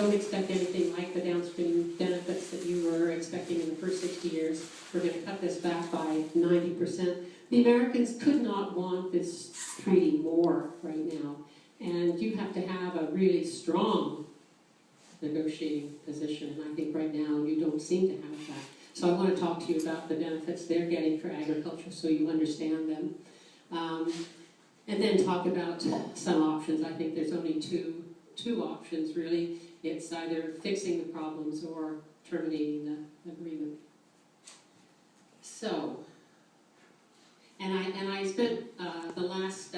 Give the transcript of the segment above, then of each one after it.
don't expect anything like the downstream benefits that you were expecting in the first 60 years. We're going to cut this back by 90%. The Americans could not want this treaty more right now. And you have to have a really strong negotiating position. And I think right now you don't seem to have that. So I want to talk to you about the benefits they're getting for agriculture so you understand them. And then talk about some options. I think there's only two options really. It's either fixing the problems or terminating the agreement. So, and I spent the last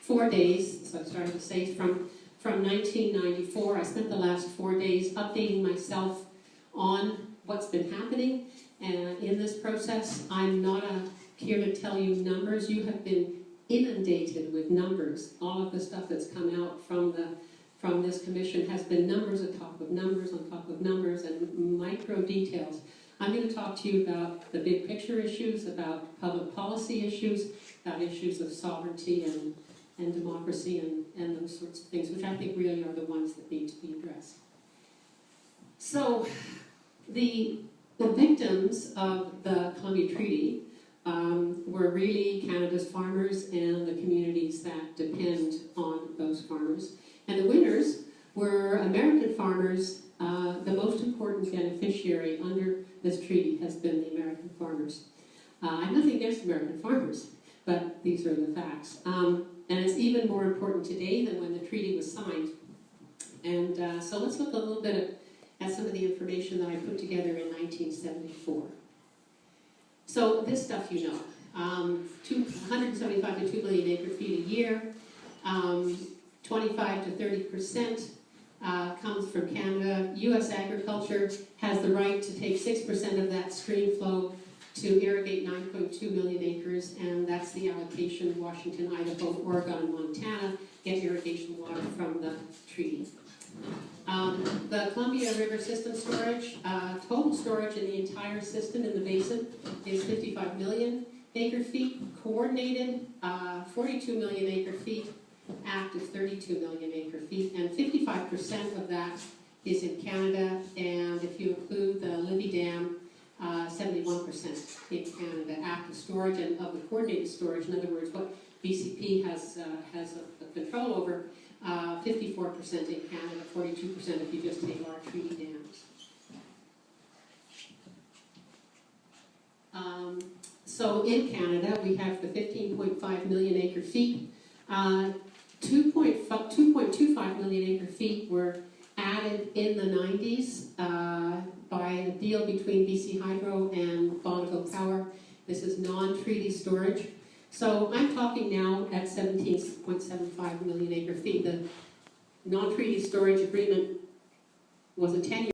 4 days, so I started to say from 1994, I spent the last 4 days updating myself on what's been happening in this process. I'm not here to tell you numbers. You have been inundated with numbers. All of the stuff that's come out from this commission has been numbers on top of numbers on top of numbers and micro details. I'm going to talk to you about the big picture issues, about public policy issues, about issues of sovereignty and democracy and those sorts of things, which I think really are the ones that need to be addressed. So the victims of the Columbia Treaty were really Canada's farmers and the communities that depend on those farmers. And the winners were American farmers. The most important beneficiary under this treaty has been the American farmers. I have nothing against American farmers, but these are the facts. And it's even more important today than when the treaty was signed. And so let's look a little bit at some of the information that I put together in 1974. So this stuff you know. 175 to 2 million acre feet a year, 25 to 30% comes from Canada. U.S. agriculture has the right to take 6% of that stream flow to irrigate 9.2 million acres, and that's the allocation. Washington, Idaho, Oregon, and Montana get irrigation water from the treaty. The Columbia River system storage, total storage in the entire system in the basin is 55 million acre feet, coordinated 42 million acre feet, active 32 million acre feet, and 55% of that is in Canada, and if you include the Libby Dam, 71% in Canada, active storage, and of the coordinated storage, in other words, what BCP has a control over, 54% in Canada, 42% if you just take our treaty dams. So in Canada, we have the 15.5 million acre feet. 2.25 million acre feet were added in the 90s by a deal between BC Hydro and Bonneville Power. This is non-treaty storage. So I'm talking now at 17.75 million acre feet. The non-treaty storage agreement was a 10-year